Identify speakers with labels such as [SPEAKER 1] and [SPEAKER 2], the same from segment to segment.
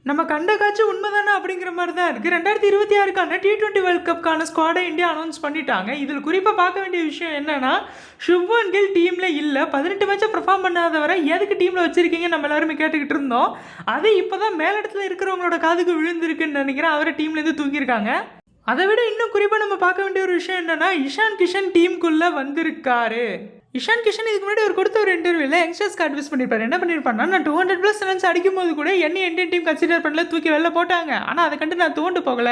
[SPEAKER 1] நம்ம கண்ட காட்சி உண்மைதானே அப்படிங்கிற மாதிரி தான் இருக்குது. 2026க்கான T20 வேர்ல்ட் கப்க்கான ஸ்குவாடை இந்தியா அனௌன்ஸ் பண்ணிட்டாங்க. இதில் குறிப்பாக பார்க்க வேண்டிய விஷயம் என்னன்னா, சுப்மன் கில் டீமில் இல்லை. 18 மேட்சை பெர்ஃபார்ம் பண்ணாதவரை எதுக்கு டீமில் வச்சிருக்கீங்க நம்ம எல்லாருமே கேட்டுக்கிட்டு இருந்தோம். அது இப்போ தான் மேலிடத்தில் இருக்கிறவங்களோட காதுக்கு விழுந்திருக்குன்னு நினைக்கிறேன். அவரை டீம்லேருந்து தூக்கியிருக்காங்க. அதை விட இன்னும் குறிப்பாக நம்ம பார்க்க வேண்டிய ஒரு விஷயம் என்னன்னா, இஷான் கிஷன் டீமுக்குள்ளே வந்திருக்காரு. இஷான் கிஷன் இதுக்கு முன்னாடி ஒரு கொடுத்த ஒரு இன்டர்வியூவில் யங்ஸ்டர்ஸ்க்கு அட்வைஸ் பண்ணியிருப்பாரு. என்ன பண்ணியிருப்பாருன்னா, நான் 200+ ரன்ஸ் அடிக்கும்போது கூட இந்தியன் டீம் கன்சிடர் பண்ணல, தூக்கி வெளில போட்டாங்க. ஆனால் அதை கண்டு நான் தோண்டு போகல.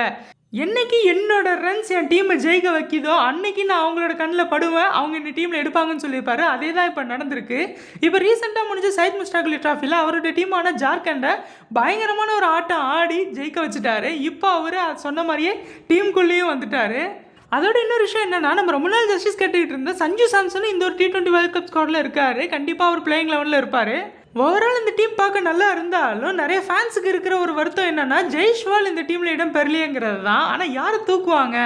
[SPEAKER 1] என்னைக்கு என்னோட ரன்ஸ் என் டீமை ஜெயிக்க வைக்கிதோ அன்னைக்கு நான் அவங்களோட கண்ணில் படுவேன், அவங்க இந்த டீமில் எடுப்பாங்கன்னு சொல்லியிருப்பாரு. அதே தான் இப்போ நடந்திருக்கு. இப்போ ரீசெண்டாக முடிஞ்ச சையத் முஸ்டாக் அலி ட்ராஃபியில் அவரோட டீமான ஜார்க்கண்டை பயங்கரமான ஒரு ஆட்டம் ஆடி ஜெயிக்க வச்சுட்டாரு. இப்போ அவர் சொன்ன மாதிரியே டீமுக்குள்ளேயும் வந்துட்டாரு. அதோட இன்னொரு விஷயம் என்னன்னா, நம்ம ரொம்ப நாள் ஜஸ்டிஸ் கேட்டுக்கிட்டு இருந்த சஞ்சு சாம்சனும் இந்த ஒரு T20 வேர்ல்ட் கப் ஸ்குவாடில் இருக்காரு. கண்டிப்பாக அவர் பிளேயிங் லெவலில் இருப்பார். ஓவரால் இந்த டீம் பார்க்க நல்லா இருந்தாலும் நிறைய ஃபேன்ஸுக்கு இருக்கிற ஒரு வருத்தம் என்னன்னா, ஜெய்ஷ்வால் இந்த டீமில் இடம் பெறலையேங்கிறது தான். ஆனால் யாரை தூக்குவாங்க?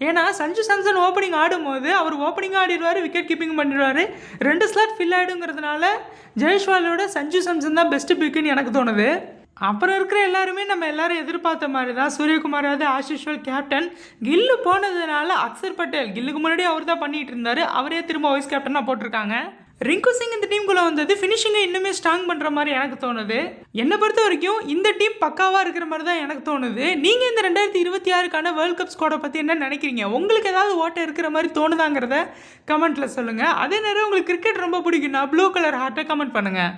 [SPEAKER 1] ஏன்னா சஞ்சு சாம்சன் ஓப்பனிங் ஆடும்போது அவர் ஓப்பனிங் ஆடிடுவார், விக்கெட் கீப்பிங் பண்ணிடுவார், 2 ஸ்லாட் ஃபில் ஆகிடுங்கிறதுனால ஜெய்ஷ்வாலோட சஞ்சு சாம்சன் தான் பெஸ்ட்டு பிக்குன்னு எனக்கு தோணுது. அப்புறம் இருக்கிற எல்லாருமே நம்ம எல்லாரும் எதிர்பார்த்த மாதிரி தான். Suryakumar Yadav as usual captain. Gill போனதுனால அக்சர் பட்டேல், கில்லுக்கு முன்னாடி அவர் தான் பண்ணிட்டு இருந்தார், அவரே திரும்ப வைஸ் கேப்டனாக போட்டிருக்காங்க. ரிங்கு சிங் இந்த டீமுக்குள்ளே வந்தது ஃபினிஷிங்கை இன்னுமே ஸ்ட்ராங் பண்ணுற மாதிரி எனக்கு தோணுது. என்னை பொறுத்த வரைக்கும் இந்த டீம் பக்காவாக இருக்கிற மாதிரி தான் எனக்கு தோணுது. நீங்கள் இந்த 2026க்கான வேர்ல்ட் கப் ஸ்குவாடை பற்றி என்ன நினைக்கிறீங்க? உங்களுக்கு ஏதாவது ஓட்டை இருக்கிற மாதிரி தோணுதாங்கிறத கமெண்ட்டில் சொல்லுங்கள். அதே நேரம் உங்களுக்கு கிரிக்கெட் ரொம்ப பிடிக்குன்னா ப்ளூ கலர் ஹார்ட்டை கமெண்ட் பண்ணுங்கள்.